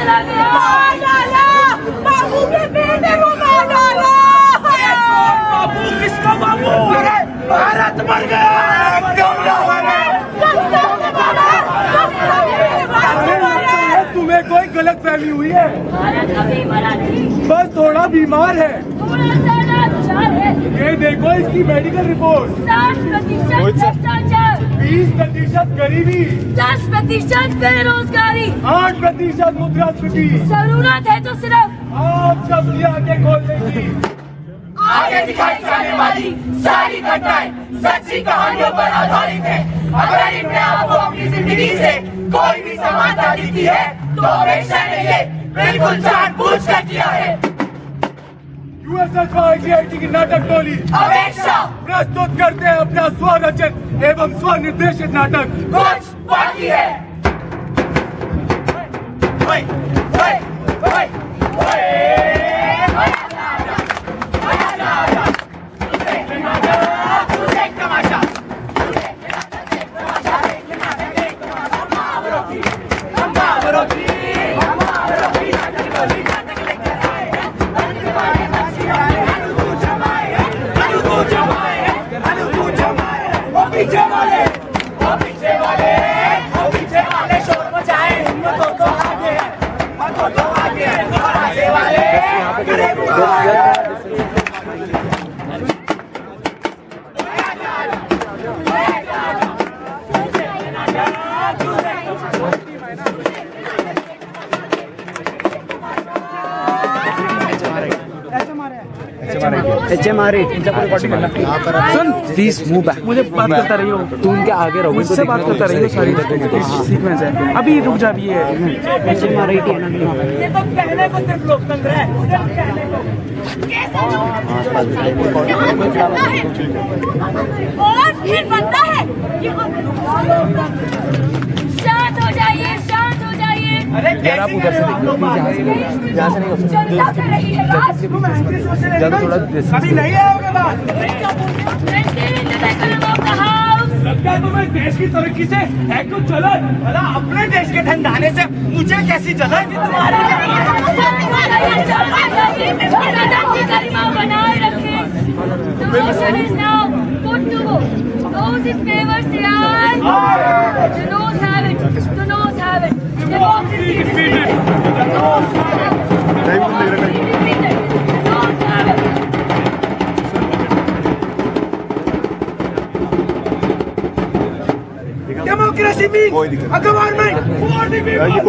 चला गया। मार डाला बाबू के बेटे को, मार डाला। बाबू किसका बाबू? अरे भारत मर गया। तुम्हें कोई गलत फहमी हुई है? भारत अभी मरा नहीं, बस थोड़ा बीमार है। थोड़ा सा लाचार है। ये देखो इसकी मेडिकल रिपोर्ट। 60% भ्रष्टाचार, 20% गरीबी, 10% बेरोजगारी, 8% मुद्रास्फीति। जरूरत है तो सिर्फ आप सबकी आंखें खोलने की। आगे दिखाई जाने वाली सारी घटनाएं सच्ची कहानियों पर आधारित है। अगर इनमें आपको अपनी जिंदगी से कोई भी समानता दिखती है तो हमेशा ने ये बिल्कुल जानबूझकर किया है। USSIT की नाटक टोली हमेशा प्रस्तुत करते हैं अपना स्वरचित एवं स्वनिर्देशित नाटक कुछ बाकी है। ओए, ओए, ओए, ओए। पीछे वाले शोर मचाए, हिम्मत हो तो आगे है, मत हो तो आगे है, आगे वाले सुन प्लीज मूव बैक। मुझे बात करता रही हो, तू उनके आगे रहो, मुझसे बात करता रही हो। सारी सीक्वेंस है, अभी रुक जा। अभी ये तो कहने को सिर्फ लोकतंत्र है, और फिर बनता है। शांत हो जाइए, शांत हो जाइए। यार आप उधर से देखिए, यहाँ से नहीं हो सकता। जनता कर रही है राज। ज्यादा थोड़ा अभी नहीं आओगे बात। लगता है तुम्हें देश की तरक्की से है कुछ जलन। भला अपने देश के धंधाने से मुझे कैसी जलन? गरिमा बनाए रखे। The motion is now put to vote. Those in favor say aye. The noes have it. The noes have it. Democracy is defeated. The noes have it. Democracy is defeated. The noes have it. Democracy means a government for the people,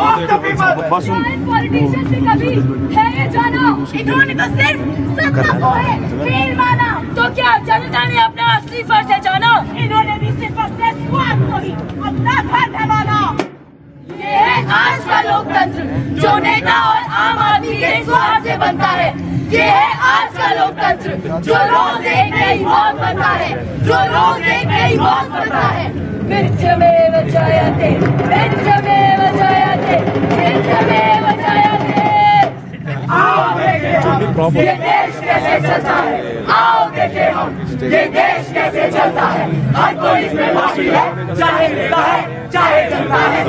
of the people. Politician से कभी है ये जाना, इन्होंने तो सिर्फ सत्ता को है खेल माना। तो क्या जनता ने अपना असली फर्ज है जाना? इन्होंने भी सिर्फ अपने स्वार्थ को ही अपना फर्ज है माना। ये है आज का लोकतंत्र जो नेता और आम आदमी के स्वार्थ से बनता है। ये है आज का लोकतंत्र जो रोज एक नई मौत बनता है, जो रोज एक नई मौत बनता है। मिथ्यमेव जयते, मिथ्यमेव जयते, मिथ्यमेव जयते। आओ देखें हम ये देश कैसे चलता है, आओ देखें हम ये देश कैसे चलता है। हर कोई इसमें भागी है, चाहे नेता है चाहे जनता है।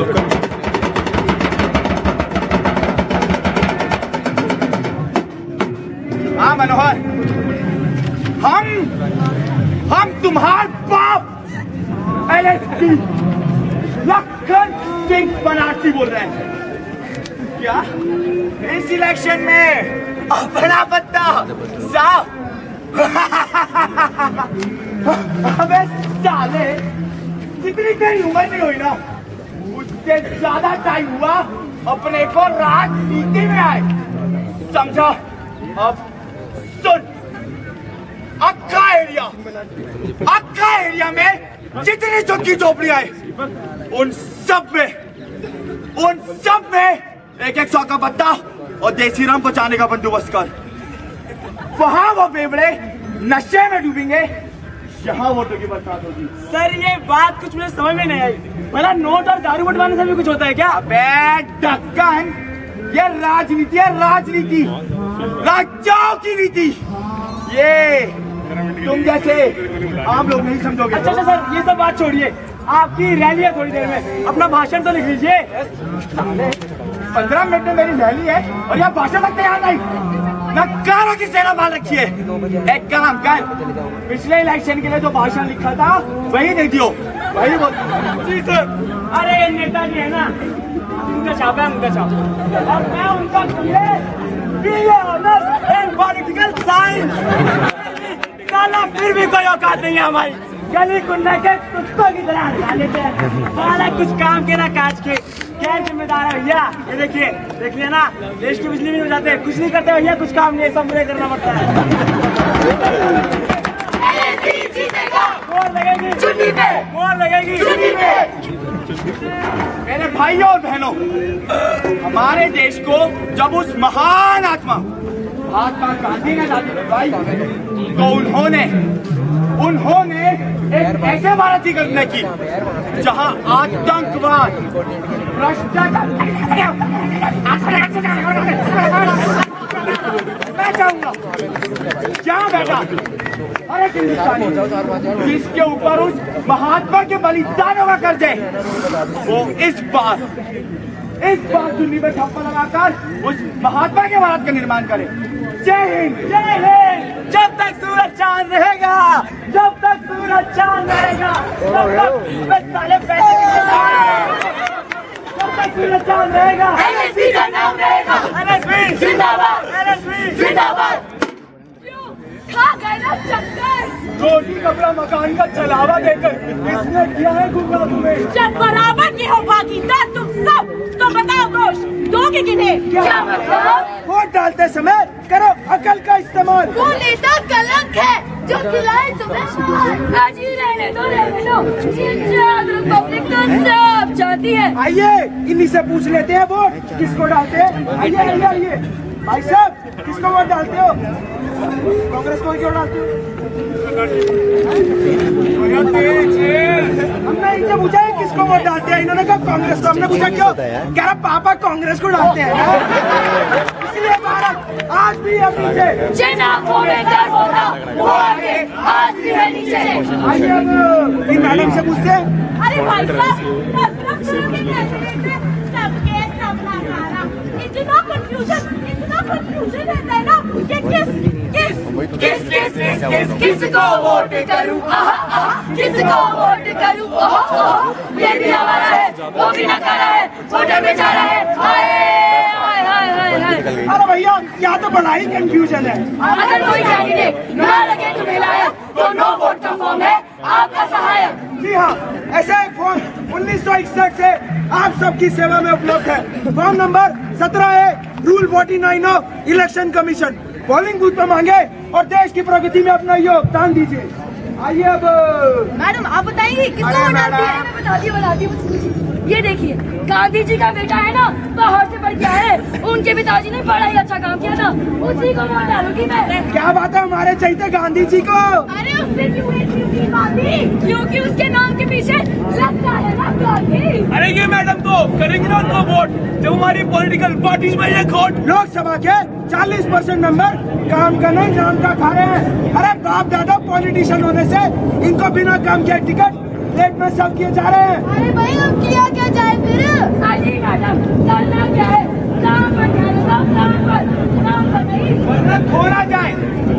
हाँ मनोहर, हम तुम्हारे बाप LSP लखन सिंह बनारसी बोल रहे हैं। क्या इस इलेक्शन में अपना पत्ता साफ? अबे साले, जितनी तेरी उम्र नहीं हुई ना, उससे ज्यादा टाइम हुआ अपने को राजनीति में आए। समझा? अब सुन, अक्का एरिया में जितनी झुग्गी झोपड़ियां हैं, उन सब में एक 100 का पत्ता और देसी राम को जाने का बंदोबस्त कर। वहां वो बेवड़े नशे में डूबेंगे, यहाँ वोटों की बरसात होगी। सर ये बात कुछ मुझे समझ में नहीं आई। भला नोट और दारू बंटवाने से भी कुछ होता है क्या? अबे ढक्कन, ये राजनीति है, राजनीति राजाओं की नीति। ये तुम जैसे आम लोग नहीं समझोगे। अच्छा सर, ये सब बात छोड़िए, आपकी रैली है थोड़ी देर में, अपना भाषण तो लिख लीजिए। 15 मिनट में मेरी रैली है और यहाँ भाषण तक तैयार नहीं। नकारों की सेना मान रखी है। एक काम कर, पिछले इलेक्शन के लिए जो भाषण लिखा था वही दे दियो, वही बोल। जी सर। अरे ये नेताजी है ना, उनका छापा है, उनका छापा। और मैं उनका पॉलिटिकल साइंस। साला फिर भी कोई औकात नहीं है हमारी। गली कुंडा के कुत्तों की तरह डाले थे। साला कुछ काम के ना काज के। क्या जिम्मेदार है भैया? ये देखिए, देख लिया ना, देश की बिजली नहीं हो जाते, कुछ नहीं करते भैया, कुछ काम नहीं, सब मुझे करना पड़ता है। लगेगी चुनी पे, लगेगी चुनी पे। मेरे भाइयों और बहनों, हमारे देश को जब उस महान आत्मा महात्मा गांधी ने लादी भाई, तो उन्होंने एक ऐसे भारत की कल्पना की जहां आतंकवाद, भ्रष्टाचार, मैं चाहूंगा क्या बेटा हर एक हिंदुस्तानी जिसके ऊपर उस महात्मा के बलिदानों का कर्ज है, वो इस बार चुन्नी में ठप्पा लगाकर उस महात्मा के भारत का निर्माण करे। जय हिंद, जय हिंद। जब तक सूरज चांद रहेगा, जब तक सूरज चांद रहेगा, तब तक साले पैसे जब तक सूरज चांद रहेगा, एनएसपी का नाम रहेगा। एनएसपी जिंदाबाद, एनएसपी जिंदाबाद। खा गए ना चक्कर। रोटी कपड़ा मकान का छलावा देकर इसने किया है गुमराह तुम्हें। जब बराबर की हो भागीदार तुम सब, तो बताओ दोष दोगे किन्हें? क्या मतलब? वोट डालते समय करो अकल का इस्तेमाल। वो नेता कलंक है जो खिलाए तुम्हें मार। राजी रहने दो, पब्लिक तो सब चाहती है। आइए इन्हीं से पूछ लेते हैं वोट किसको डालते हैं। आइए आइए आइए भाई साहब, किसको वोट डालते हो? कांग्रेस को क्यों डालते हो? हमने इनसे पूछा है किसको वोट डालते हैं, इन्होंने कहा कांग्रेस को। हमने पूछा क्यों? कह रहा पापा कांग्रेस को डालते हैं। इसलिए भारत आज भी है पीछे। जिन आंखों में गर्व होता वो आगे आज भी है नीचे। आइए अब इन मैडम से पूछते हैं। अरे भाई साहब, सबके सब नजारा, इतना कंफ्यूजन रहता है ना कि किसको वोट करूं? किसको वोट करूं? ये भी हमारा है, वो भी नकारा है, वोटर बेचारा है। अरे भैया यहाँ तो बड़ा ही कंफ्यूजन है। अगर कोई कैंडिडेट ना लगे तुम्हें लायक, तो नो वोट का फॉर्म है आपका सहायक। जी हाँ, ऐसा एक फॉर्म 1961 से आप सबकी सेवा में उपलब्ध है। फॉर्म नंबर 17 है, rule 49 of election commission. Polling booth पर मांगे और देश की प्रगति में अपना योगदान दीजिए। आइए अब मैडम आप बताइए किसको वोट डालती है? मैं बताती हूँ। ये देखिए, गांधी जी का बेटा है ना, बाहर से पढ़ के आए, उनके पिताजी ने बड़ा ही अच्छा काम किया था, उसी को वोट डालूंगी मैं। क्या बात है, हमारे चाहिए गांधी जी को। अरे उससे क्यों गांधी? क्योंकि उसके नाम के पीछे लगता है ना गांधी। अरे ये मैडम तो करेंगे ना उनको वोट जब हमारी पॉलिटिकल पार्टीज में ये खोट। लोकसभा के 40% नंबर काम का नहीं नाम का खा रहे हैं। अरे बाप दादा पॉलिटिशियन होने से इनको बिना काम के टिकट प्लेट में सब किए जा रहे हैं। अरे भाई हम किया क्या जाए फिर? अजी मैडम करना क्या है? काम पर नहीं, वरना खोला जाए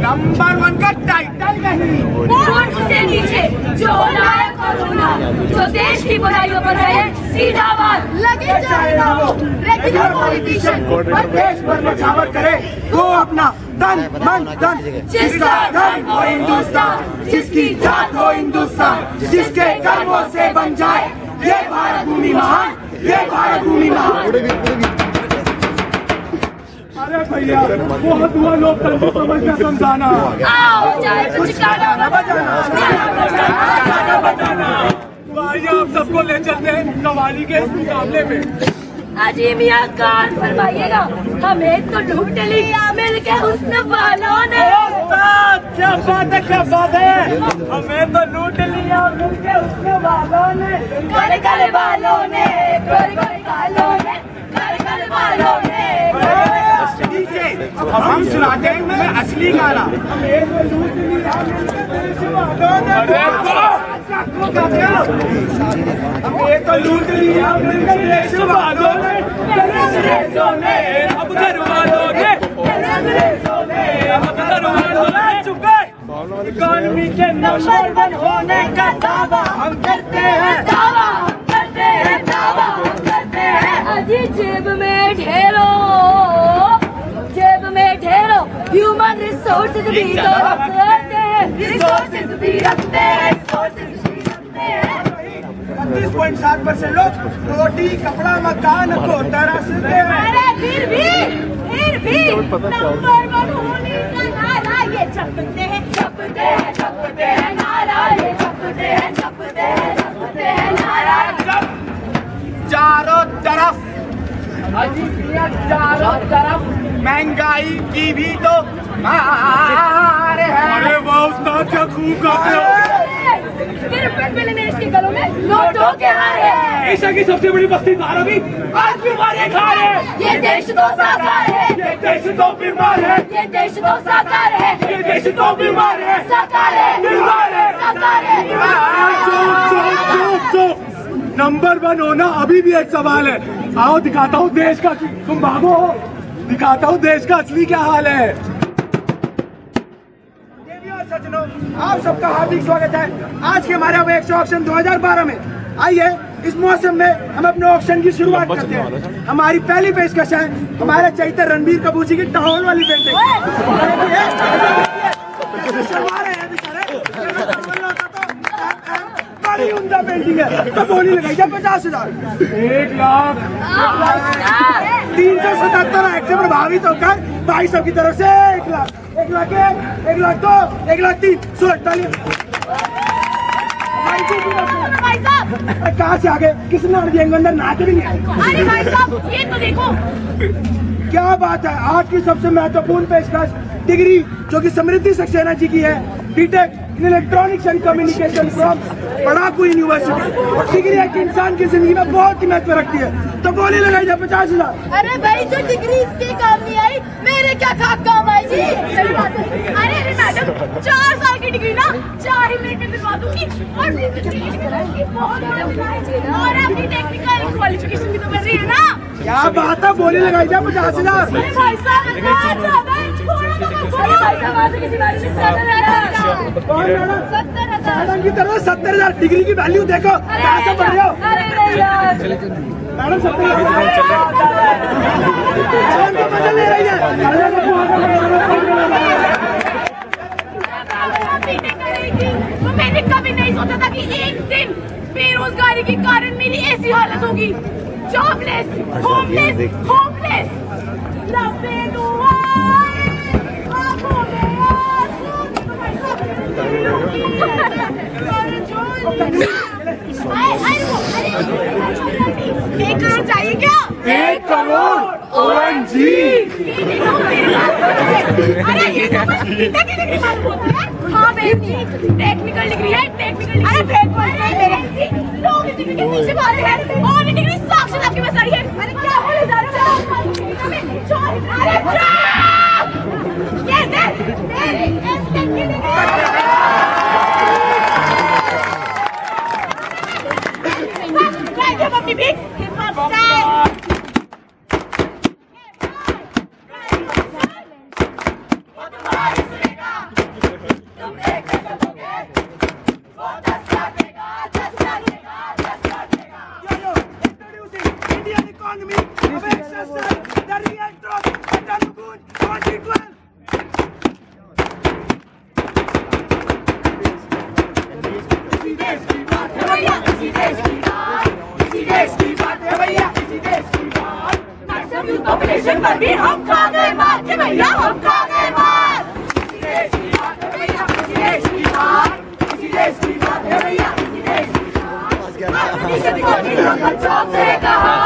नंबर 1 का टाइटल नहीं। वोट उसे नीचे जो लायक और होना, जो देश की बुराइयों पर रहे सीधा बात लगे चाहे ना हो रेगुलर पॉलिटिशियन, पर देश भर में छावर करे वो अपना तन मन धन। जिसका धन हो हिंदुस्तान, जिसकी जात हो हिंदुस्तान, जिसके कर्मों से बन जाए ये भारत भूमि महान, ये भारत भूमि महान। अरे भैया बहुत हुआ लोकतंत्र समझना समझाना। आओ चाहे कुछ गाना बजाना। तो आइए आप सबको ले चलते हैं कव्वाली के इस मुकाबले में। अजी मियाँ कान फरमाइएगा, हमें तो लूट लिया मिलके हुस्न वालों ने। क्या बात है, क्या बात है। हमें तो लूट लिया मिलके हुस्न वालों ने, कर वालों ने, कर वालों ने, कर वालों ने। अब हम सुनाते हैं तुम्हें असली गाना। हमें तो लूट लिया अंग्रेजों ने अब घर वालों ने अब घर वालों ने चुप गए। इकोनॉमी के नंबर 1 होने का दावा हम करते हैं, दावा करते हैं, दावा करते हैं। अजी जेब में ढेरों ह्यूमन रिसोर्सेज भी तो रखते हैं, रिसोर्सेज भी रखते हैं, रिसोर्सेज भी रखते हैं। 32.7% लोग रोटी कपड़ा मकान को तरसते हैं। अरे फिर भी नंबर 1 होने का नारा ये छपते हैं, छपते हैं, छपते हैं नारा, ये छपते हैं, छपते हैं, छपते हैं नारा। चारों तरफ महंगाई की भी तो मार है। अरे वाह उस्ताद क्या खूब गाते हो। मेरे पेट में लेने इसके गलों में नोटों के हार है। एशिया की सबसे बड़ी बस्ती धारावी आज बीमारी खा रहे हैं। ये देश तो साकार है, ये देश तो बीमार है, ये देश तो साकार है, ये देश तो बीमार है, साकार है, बीमार है, साकार है। चुप नंबर 1 होना अभी भी एक सवाल है। आओ दिखाता हूँ देश का, तुम भागो, दिखाता हूँ देश का असली क्या हाल है। सज्जनों आप सबका हार्दिक स्वागत है आज के हमारे अवेक्स ऑक्शन 2012 में। आइए इस मौसम में हम अपने ऑक्शन की शुरुआत करते हैं। हमारी पहली पेशकश है हमारे चैतर रणबीर कपूर जी की टॉवल वाली पेंटिंग। बड़ी उम्दा पेंटिंग है तो बोली लगाई जाए 50,000, 1 लाख 377 से प्रभावित होकर भाई सब की तरफ से 1 लाख, 1 लाख 1, 1 लाख 2, 1 लाख 3, 148। भाई साहब कहाँ से आगे किसने अंदर नाच भी नहीं आए। अरे भाई साहब ये तो देखो क्या बात है। आज की सबसे महत्वपूर्ण पेशकश डिग्री जो कि समृद्धि सक्सेना जी की है, B Tech in electronics and communication from Padhaku university. Degree एक इंसान की जिंदगी में बहुत ही महत्व रखती है तो बोली लगाई जाए 50,000। अरे भाई जो डिग्री इसके काम नहीं आई मेरे क्या खाक काम आई जी। सही बात है। अरे मैडम 4 साल की डिग्री ना 4 ही मिनट में दिलवा दूंगी और अपनी टेक्निकल क्वालिफिकेशन भी तो कर रही है ना। क्या बात है बोली लगाई जाए 50,000। अरे भाई साहब किसी बारे में 70,000 की तरफ 70,000 डिग्री की वैल्यू देखो कैसे बढ़ रहे हो। मैडम 70,000 ले रही है। तो मैंने कभी नहीं सोचा था कि एक दिन बेरोजगारी के कारण मेरी ऐसी हालत होगी। Jobless, homeless, homeless. चाहिए क्या? 1 करोड़ OMG। अरे ये तो बस डिग्री मालूम होता है। हाँ बेटी टेक्निकल डिग्री है, टेक्निकल। अरे बिल्कुल सही मेरे लोग डिग्री के पीछे भागते हैं और ये डिग्री साक्षात आपके पास आई है। अरे क्या बोले जा रहे हो? अरे ये देख मेरी डिग्री अपनी भी पर भी हम खा गए मार के भैया, हम खा गए मार। इसी देश की बात है भैया, इसी देश की बात, इसी देश की बात है भैया, इसी देश की बात। अपनी शक्ति को हम चौक से कहा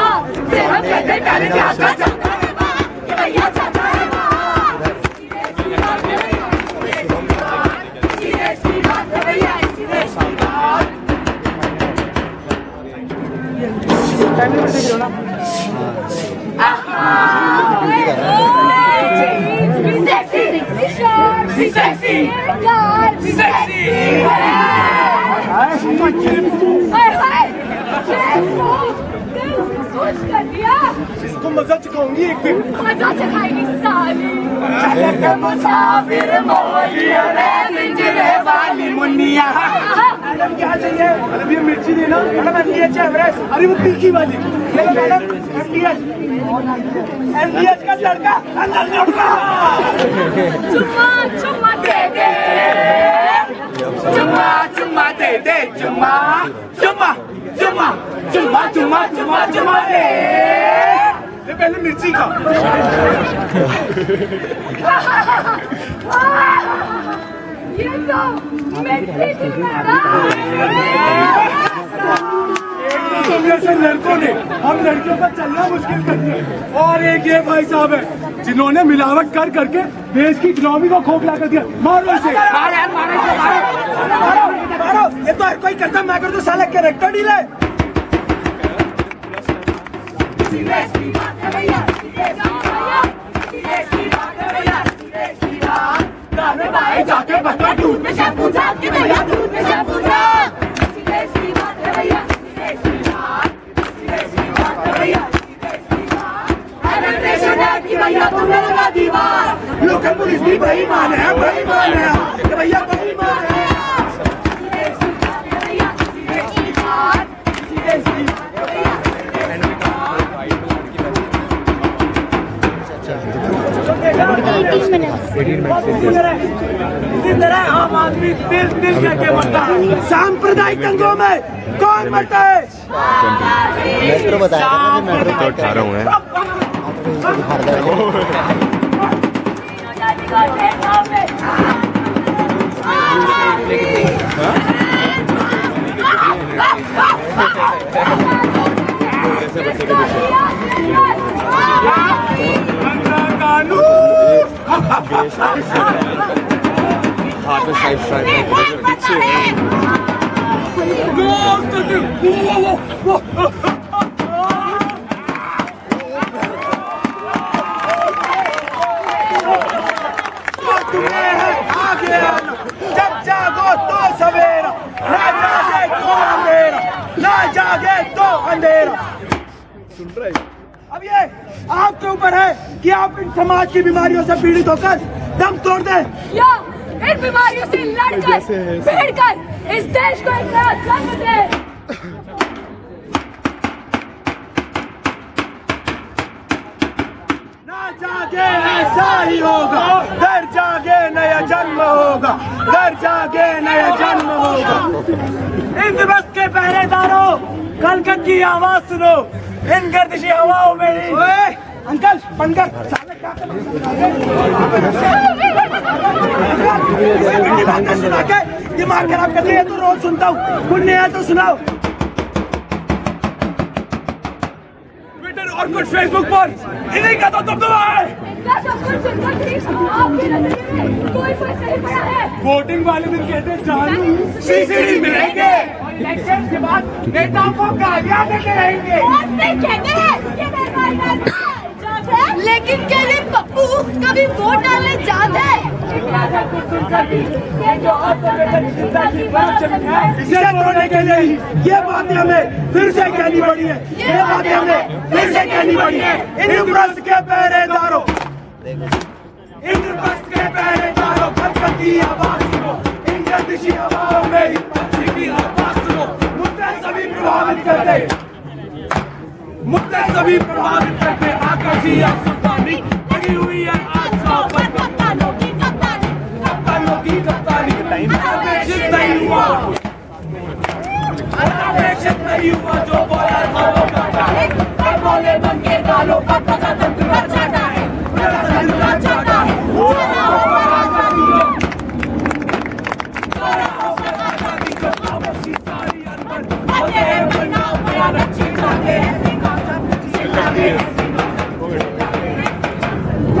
से हम कहते पहले क्या चाहता है मार के भैया, चाहता है मार। इसी देश की बात है भैया, इसी देश की बात, इसी देश की बात है भैया, इसी देश की बात। Be sexy! God, be sexy! हाय हाय! कुछ कर दिया। को मजा चखाऊंगी एक दिन। मजा चखाएगी साली। मुसाफिर मोलिया रे पिंजरे वाली मुन्निया। मैडम क्या चाहिए? मैडम ये मिर्ची देना। Madam MDH Everest. अरे वो तीखी वाली। ये लो मैडम एमडीएच का लड़का अंदर लड़का। चुम्मा चुम्मा दे दे। चुम्मा चुम्मा दे दे चुम्मा चुम्मा चुम्मा चुम्मा चुम्मा चुम्मा चुम्मा दे। ये पहले मिर्ची खा। ये तो मिर्ची थी मैडम। तुम जैसे लड़कों ने हम लड़कियों का चलना मुश्किल कर दिया। और एक ये भाई साहब है जिन्होंने मिलावट कर करके देश की इकोनॉमी को खोखला कर दिया। मारो इसे। मारो। ये तो हर कोई करता, मैं कर तो साला कैरेक्टर डील है। जाके बता दूध में शैम्पू झाग के भैया दूध में शैम्पू झाग। भैया तुमने लगा दीवार। लोकल पुलिस भी बेईमान है भैया बेईमान है। इसी तरह आम आदमी दिल करके मरता है। सांप्रदायिक दंगों में कौन मरता है? मेट्रो बताया मेट्रो तो 18 हुए हैं। हाथ में साइड जब जागो तो सवेरा, ना जागे तो अंधेरा, ना जागे तो अंधेरा। सुन रहे? अब ये आपके ऊपर है कि आप इन समाज की बीमारियों से पीड़ित होकर दम तोड़ दें या इन बीमारियों से लड़कर भिड़कर इस देश को एक नया जन्म दें। ना जागे ऐसा ही होगा, घर जागे नया जन्म होगा, घर जागे नया जन्म होगा। इन दिवस के पहरेदारों, कलकत की आवाज सुनो, इन गर्दिशी हवाओं में ही। अंकल बनकर सुना के दिमाग खराब कर दिया। तो रोज सुनता हूँ, कुछ नया तो सुनाओ। ट्विटर और कुछ फेसबुक पर इन्हीं का तो दबदबा है। कोई फर्क नहीं पड़ा है। वोटिंग वाले दिन कहते जानू सीसीडी मिलेंगे, इलेक्शन के बाद नेताओं को गालियां देते रहेंगे। लेकिन कभी पप्पू कभी वोट डालने जाते हैं। इसे तोड़ने के लिए ही ये बातें हमें फिर से कहनी पड़ी है। ये बातें हमें फिर से कहनी पड़ी है। इंद्रप्रस्थ के पहरेदारों, इंद्रप्रस्थ के पहरेदारों, कलकत की आवाज सुनो, इन गर्दिशी हवाओं में ही पक्षी की आवाज सुनो। मुद्दे सभी प्रभावित करते, मुद्दे सभी प्रभावित करते। आकाशी सुल्तानी लगी हुई है आज सौ पर। कप्तानों की कप्तानी अनापेक्षित नहीं हुआ, अनापेक्षित नहीं हुआ। जो बोला था वो करता है, बोले बन के गालों का प्रजातंत्र का चाटा है, प्रजातंत्र का चाटा है।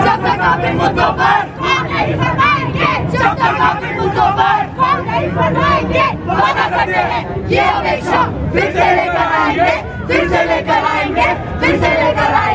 जब तक आप इन मुद्दों पर कौन नहीं फरमाएंगे, जब तक आप इन मुद्दों पर कौन नहीं फरमाएंगे, वादा करते हैं ये अपेक्षा फिर से लेकर आएंगे, फिर से लेकर आएंगे, फिर से लेकर आएंगे।